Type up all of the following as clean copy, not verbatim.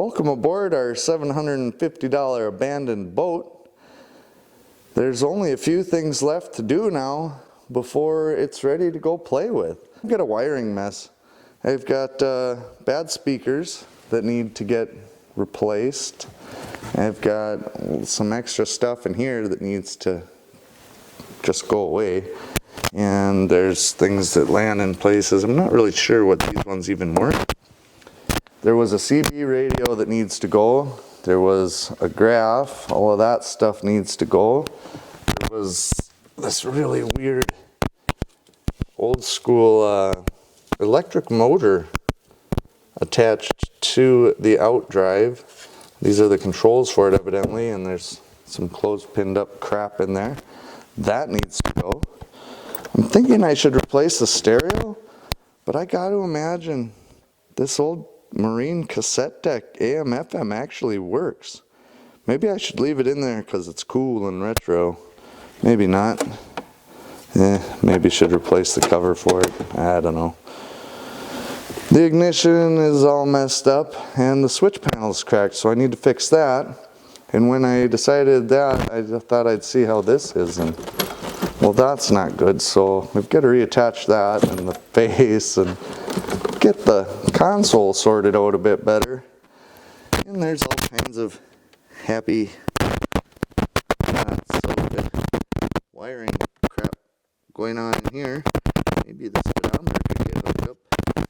Welcome aboard our $750 abandoned boat. There's only a few things left to do now before it's ready to go play with. I've got a wiring mess. I've got bad speakers that need to get replaced. I've got some extra stuff in here that needs to just go away. And there's things that land in places. I'm not really sure what these ones even work. There was a CB radio that needs to go. There was a graph. All of that stuff needs to go. There was this really weird old school electric motor attached to the outdrive. These are the controls for it evidently, and there's some close-pinned up crap in there. That needs to go. I'm thinking I should replace the stereo, but I got to imagine this old Marine cassette deck AM FM actually works. Maybe I should leave it in there because it's cool and retro. Maybe not. Maybe should replace the cover for it. I don't know. The ignition is all messed up and the switch panel is cracked, so I need to fix that. And when I decided that, I thought I'd see how this is, and well, that's not good, so we've got to reattach that and the face and get the console sorted out a bit better. And there's all kinds of happy wiring crap going on in here. Maybe this speedometer could get hooked up.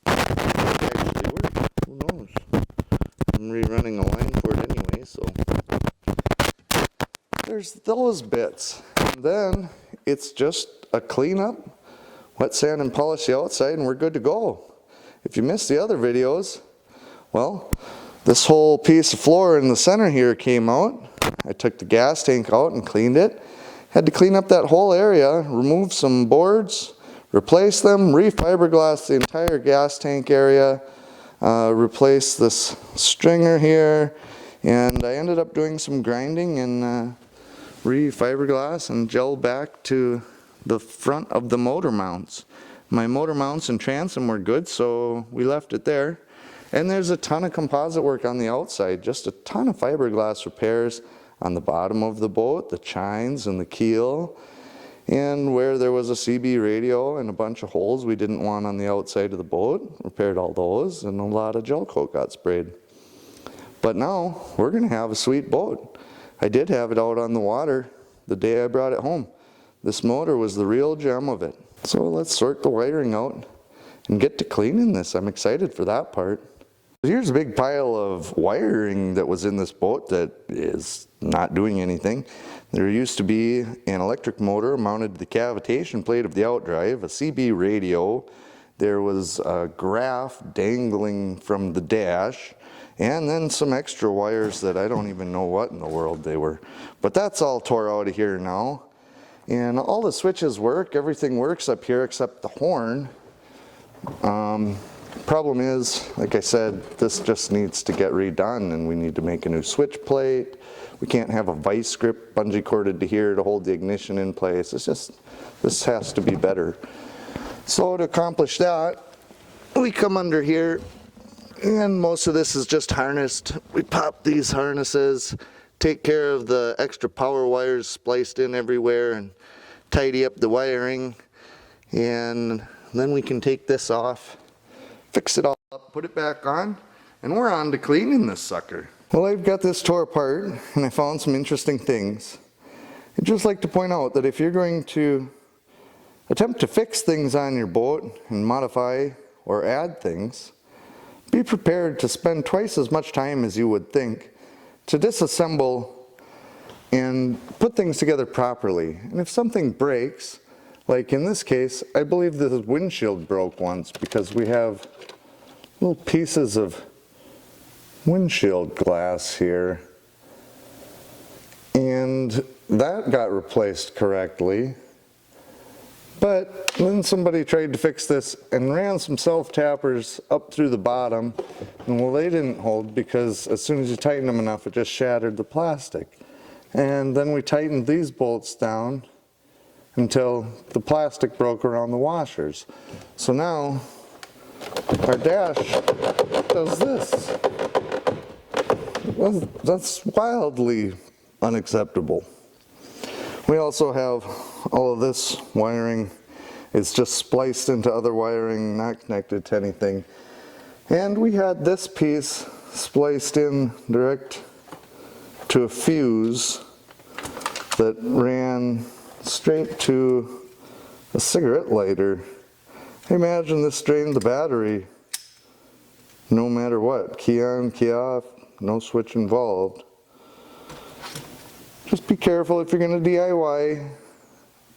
It actually work. Who knows? I'm rerunning a line for it anyway, so there's those bits. And then it's just a cleanup, wet sand and polish the outside, and we're good to go. If you missed the other videos, well, this whole piece of floor in the center here came out. I took the gas tank out and cleaned it. Had to clean up that whole area, remove some boards, replace them, re-fiberglass the entire gas tank area, replace this stringer here, and I ended up doing some grinding and re-fiberglass and gel back to the front of the motor mounts. My motor mounts and transom were good, so we left it there. And there's a ton of composite work on the outside, just a ton of fiberglass repairs on the bottom of the boat, the chines and the keel, and where there was a CB radio and a bunch of holes we didn't want on the outside of the boat, repaired all those, and a lot of gel coat got sprayed. But now we're going to have a sweet boat. I did have it out on the water the day I brought it home. This motor was the real gem of it. So let's sort the wiring out and get to cleaning this. I'm excited for that part. Here's a big pile of wiring that was in this boat that is not doing anything. There used to be an electric motor mounted to the cavitation plate of the outdrive, a CB radio. There was a graph dangling from the dash, and then some extra wires that I don't even know what in the world they were. But that's all tore out of here now. And all the switches work, everything works up here except the horn. Problem is, like I said, this just needs to get redone and we need to make a new switch plate. We can't have a vice grip bungee corded to here to hold the ignition in place. It's just, this has to be better. So to accomplish that, we come under here and most of this is just harnessed. We pop these harnesses, take care of the extra power wires spliced in everywhere and tidy up the wiring, and then we can take this off, fix it all up, put it back on, and we're on to cleaning this sucker. Well, I've got this tore apart and I found some interesting things. I'd just like to point out that if you're going to attempt to fix things on your boat and modify or add things, be prepared to spend twice as much time as you would think to disassemble and put things together properly. And if something breaks, like in this case, I believe this windshield broke once because we have little pieces of windshield glass here. And that got replaced correctly. But then somebody tried to fix this and ran some self-tappers up through the bottom, and well, they didn't hold because as soon as you tighten them enough, it just shattered the plastic. And then we tightened these bolts down until the plastic broke around the washers. So now our dash does this. Well, that's wildly unacceptable. We also have all of this wiring. It's just spliced into other wiring, not connected to anything. And we had this piece spliced in direct to a fuse that ran straight to a cigarette lighter. Imagine this drained the battery no matter what, key on, key off, no switch involved. Just be careful if you're going to DIY.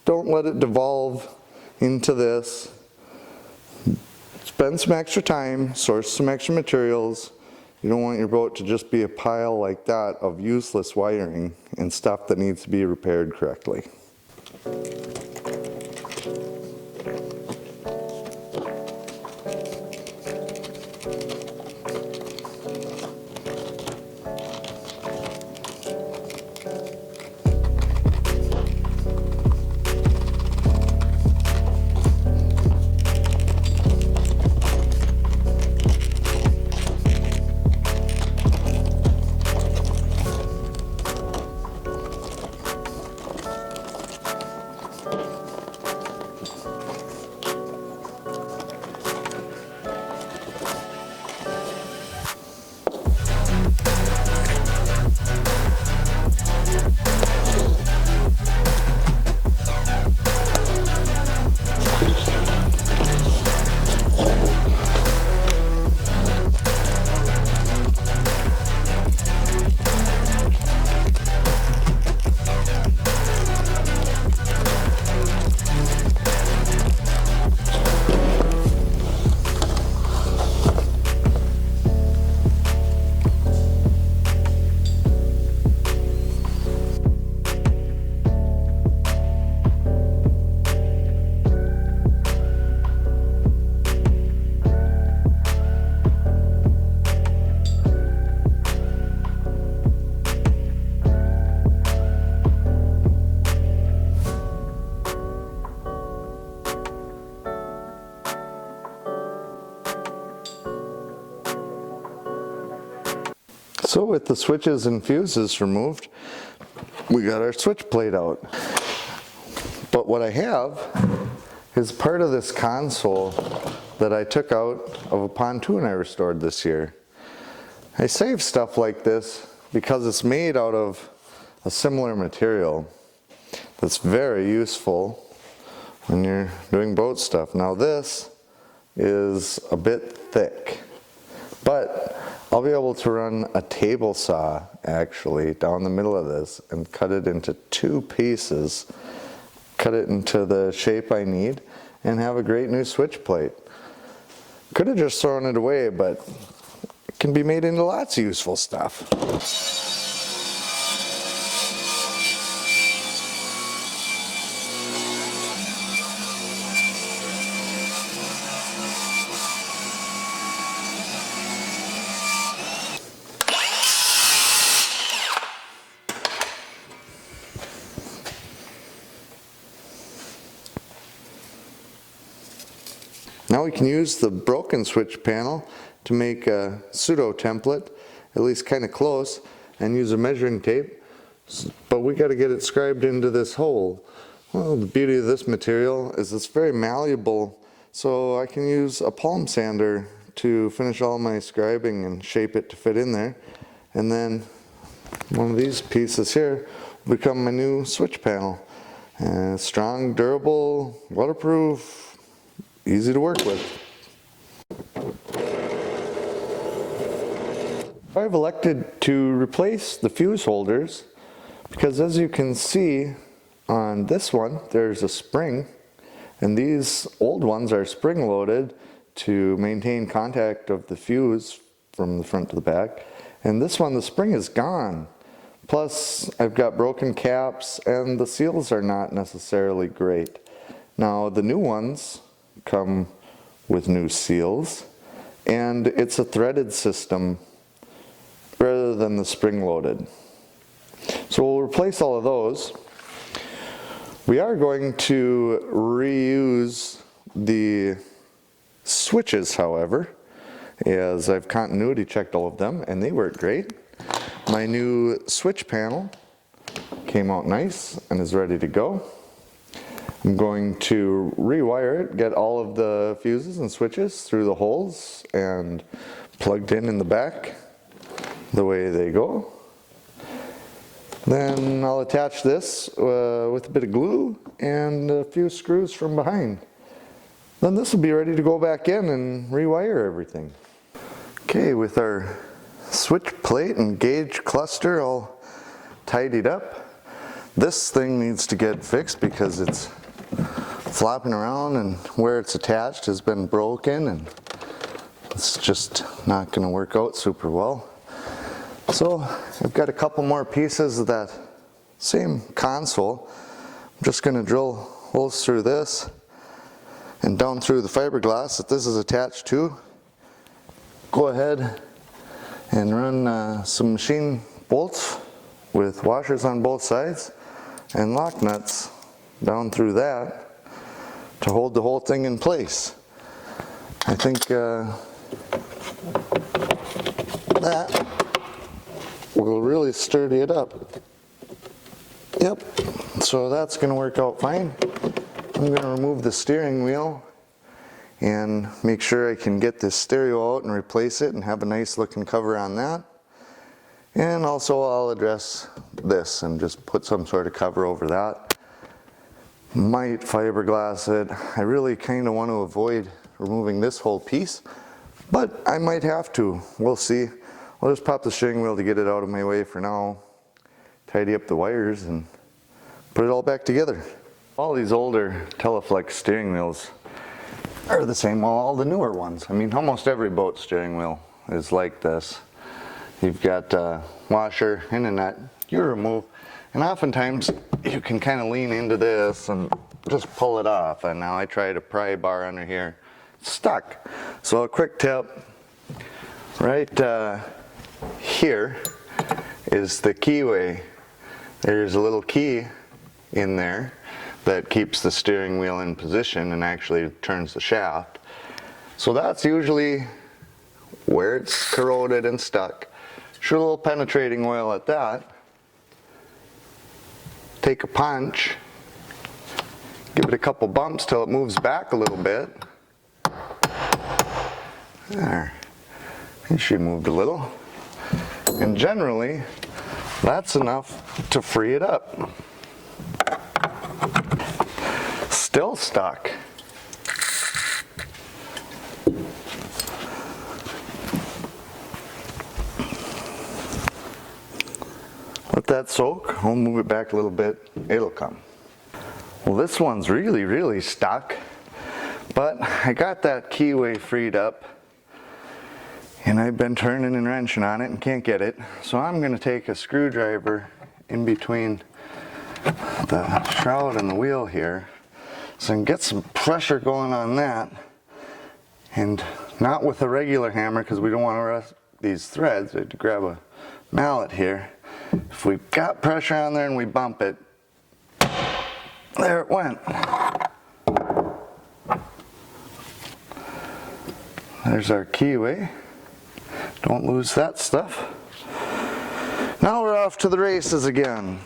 Don't let it devolve into this. Spend some extra time, source some extra materials. You don't want your boat to just be a pile like that of useless wiring and stuff that needs to be repaired correctly. So with the switches and fuses removed, we got our switch plate out. But what I have is part of this console that I took out of a pontoon I restored this year. I save stuff like this because it's made out of a similar material that's very useful when you're doing boat stuff. Now this is a bit thick, but I'll be able to run a table saw actually down the middle of this and cut it into 2 pieces, cut it into the shape I need, and have a great new switch plate. Could have just thrown it away, but it can be made into lots of useful stuff. Now we can use the broken switch panel to make a pseudo template, at least kind of close, and use a measuring tape, but we got to get it scribed into this hole. Well, the beauty of this material is it's very malleable, so I can use a palm sander to finish all my scribing and shape it to fit in there, and then one of these pieces here will become my new switch panel. Strong, durable, waterproof, easy to work with. I've elected to replace the fuse holders because, as you can see on this one, there's a spring, and these old ones are spring loaded to maintain contact of the fuse from the front to the back, and this one, the spring is gone. Plus I've got broken caps and the seals are not necessarily great. Now the new ones come with new seals, and it's a threaded system rather than the spring-loaded. So we'll replace all of those. We are going to reuse the switches, however, as I've continuity checked all of them and they work great. My new switch panel came out nice and is ready to go. I'm going to rewire it, get all of the fuses and switches through the holes and plugged in the back the way they go. Then I'll attach this with a bit of glue and a few screws from behind. Then this will be ready to go back in and rewire everything. Okay, with our switch plate and gauge cluster all tidied up, this thing needs to get fixed because it's flopping around and where it's attached has been broken and it's just not going to work out super well. So I've got a couple more pieces of that same console. I'm just going to drill holes through this and down through the fiberglass that this is attached to. Go ahead and run some machine bolts with washers on both sides and lock nuts down through that to hold the whole thing in place. I think that will really sturdy it up. Yep, so that's going to work out fine. I'm going to remove the steering wheel and make sure I can get this stereo out and replace it and have a nice looking cover on that. And also I'll address this and just put some sort of cover over that. Might fiberglass it. I really kind of want to avoid removing this whole piece, but I might have to. We'll see. I'll just pop the steering wheel to get it out of my way for now, tidy up the wires and put it all back together. All these older Teleflex steering wheels are the same, well, all the newer ones. I mean, almost every boat steering wheel is like this. You've got a washer and a nut you remove, and oftentimes you can kind of lean into this and just pull it off. And now I tried a pry bar under here, it's stuck. So a quick tip, right here is the keyway. There's a little key in there that keeps the steering wheel in position and actually turns the shaft. So that's usually where it's corroded and stuck. Shoot a little penetrating oil at that. Take a punch, give it a couple bumps till it moves back a little bit. There, it should move a little. And generally, that's enough to free it up. Still stuck. Let that soak. I'll move it back a little bit. It'll come. Well, this one's really stuck, but I got that keyway freed up and I've been turning and wrenching on it and can't get it. So I'm going to take a screwdriver in between the shroud and the wheel here so I can get some pressure going on that, and not with a regular hammer because we don't want to rust these threads. I had to grab a mallet here. If we got pressure on there and we bump it, there it went. There's our keyway. Don't lose that stuff. Now we're off to the races again.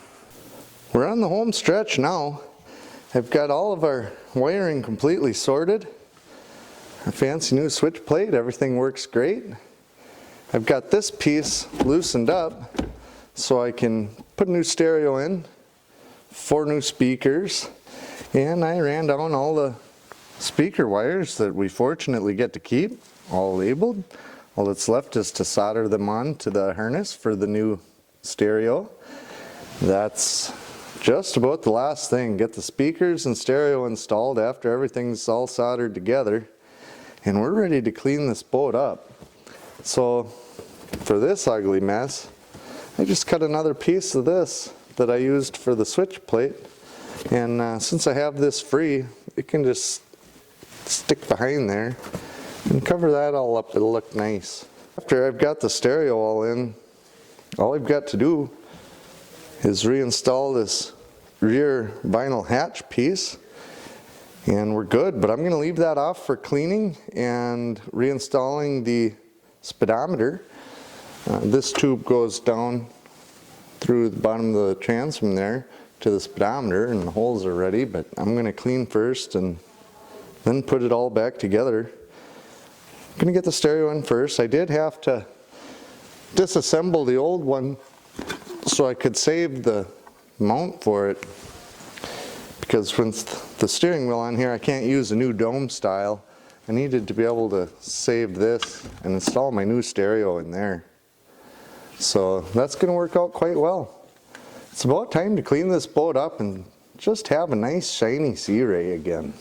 We're on the home stretch now. I've got all of our wiring completely sorted. Our fancy new switch plate, everything works great. I've got this piece loosened up so I can put a new stereo in, 4 new speakers, and I ran down all the speaker wires that we fortunately get to keep, all labeled. All that's left is to solder them on to the harness for the new stereo. That's just about the last thing. Get the speakers and stereo installed after everything's all soldered together, and we're ready to clean this boat up. So for this ugly mess, I just cut another piece of this that I used for the switch plate, and since I have this free, it can just stick behind there and cover that all up. It'll look nice. After I've got the stereo all in, all I've got to do is reinstall this rear vinyl hatch piece and we're good. But I'm going to leave that off for cleaning and reinstalling the speedometer. This tube goes down through the bottom of the transom there to the speedometer, and the holes are ready, but I'm going to clean first and then put it all back together. I'm going to get the stereo in first. I did have to disassemble the old one so I could save the mount for it, because with the steering wheel on here I can't use a new dome style. I needed to be able to save this and install my new stereo in there. So that's going to work out quite well. It's about time to clean this boat up and just have a nice shiny Sea Ray again.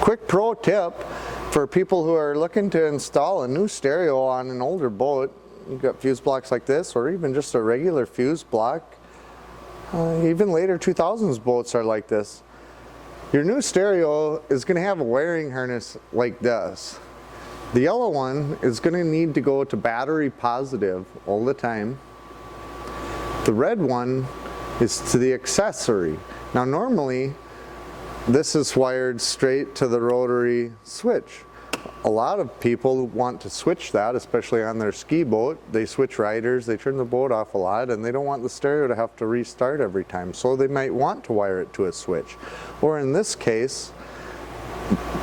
Quick pro tip for people who are looking to install a new stereo on an older boat. You've got fuse blocks like this, or even just a regular fuse block. Even later 2000s boats are like this. Your new stereo is going to have a wiring harness like this. The yellow one is going to need to go to battery positive all the time. The red one is to the accessory. Now normally this is wired straight to the rotary switch. A lot of people want to switch that, especially on their ski boat. They switch riders, they turn the boat off a lot, and they don't want the stereo to have to restart every time, so they might want to wire it to a switch. Or in this case,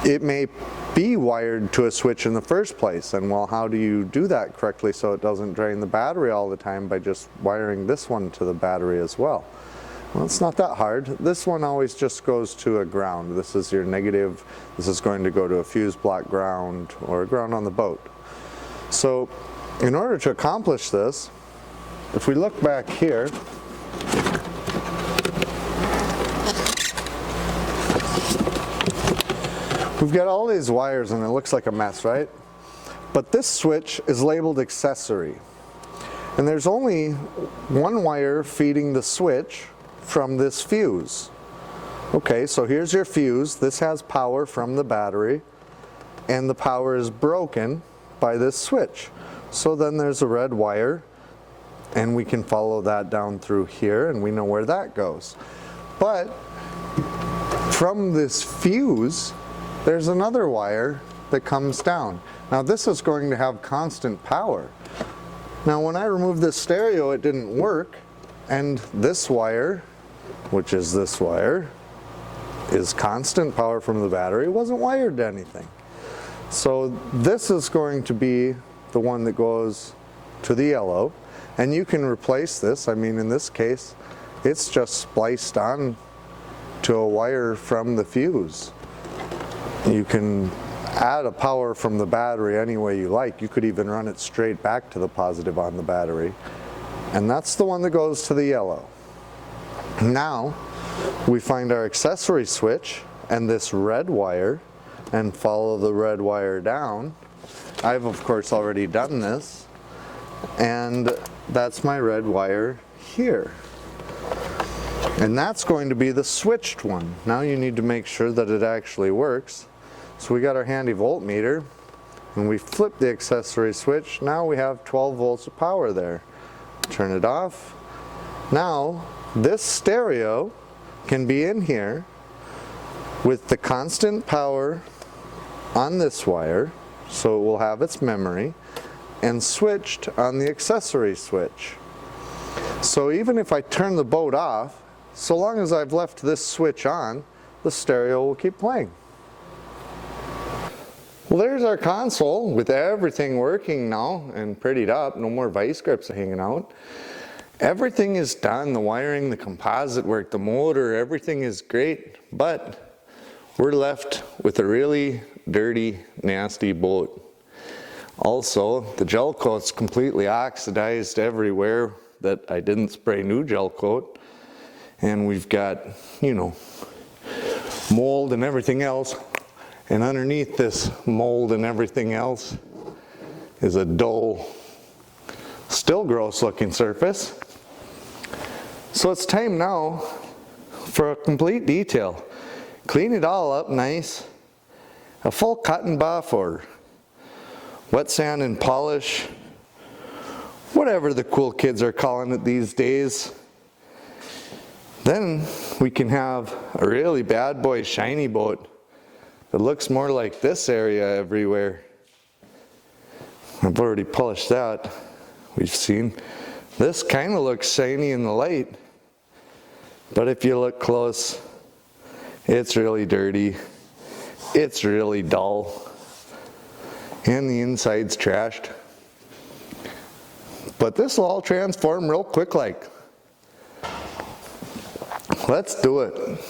it may be wired to a switch in the first place, and well, how do you do that correctly so it doesn't drain the battery all the time by just wiring this one to the battery as well? Well, it's not that hard. This one always just goes to a ground. This is your negative. This is going to go to a fuse block ground or a ground on the boat. So in order to accomplish this, if we look back here, we've got all these wires and it looks like a mess, right? But this switch is labeled accessory. And there's only one wire feeding the switch from this fuse. Okay, so here's your fuse. This has power from the battery, and the power is broken by this switch. So then there's a red wire, and we can follow that down through here, and we know where that goes. But from this fuse, there's another wire that comes down. Now this is going to have constant power. Now when I removed this stereo, it didn't work, and this wire, which is this wire, is constant power from the battery. It wasn't wired to anything. So this is going to be the one that goes to the yellow, and you can replace this. I mean, in this case, it's just spliced on to a wire from the fuse. You can add a power from the battery any way you like. You could even run it straight back to the positive on the battery. And that's the one that goes to the yellow. Now we find our accessory switch and this red wire and follow the red wire down. I've of course already done this, and that's my red wire here. And that's going to be the switched one. Now you need to make sure that it actually works. So we got our handy voltmeter and we flip the accessory switch. Now we have 12 volts of power there. Turn it off. Now this stereo can be in here with the constant power on this wire, so it will have its memory, and switched on the accessory switch. So even if I turn the boat off, so long as I've left this switch on, the stereo will keep playing. Well, there's our console with everything working now and prettied up. No more vice grips hanging out. Everything is done, the wiring, the composite work, the motor, everything is great, but we're left with a really dirty, nasty boat. Also, the gel coat's completely oxidized everywhere that I didn't spray new gel coat. And we've got, you know, mold and everything else. And underneath this mold and everything else is a dull, still gross looking surface. So it's time now for a complete detail. Clean it all up nice. A full cut and buff or wet sand and polish, whatever the cool kids are calling it these days. Then we can have a really bad boy shiny boat that looks more like this area everywhere. I've already polished that. We've seen this kind of looks shiny in the light, but if you look close, it's really dirty. It's really dull, and the inside's trashed. But this will all transform real quick like. Let's do it.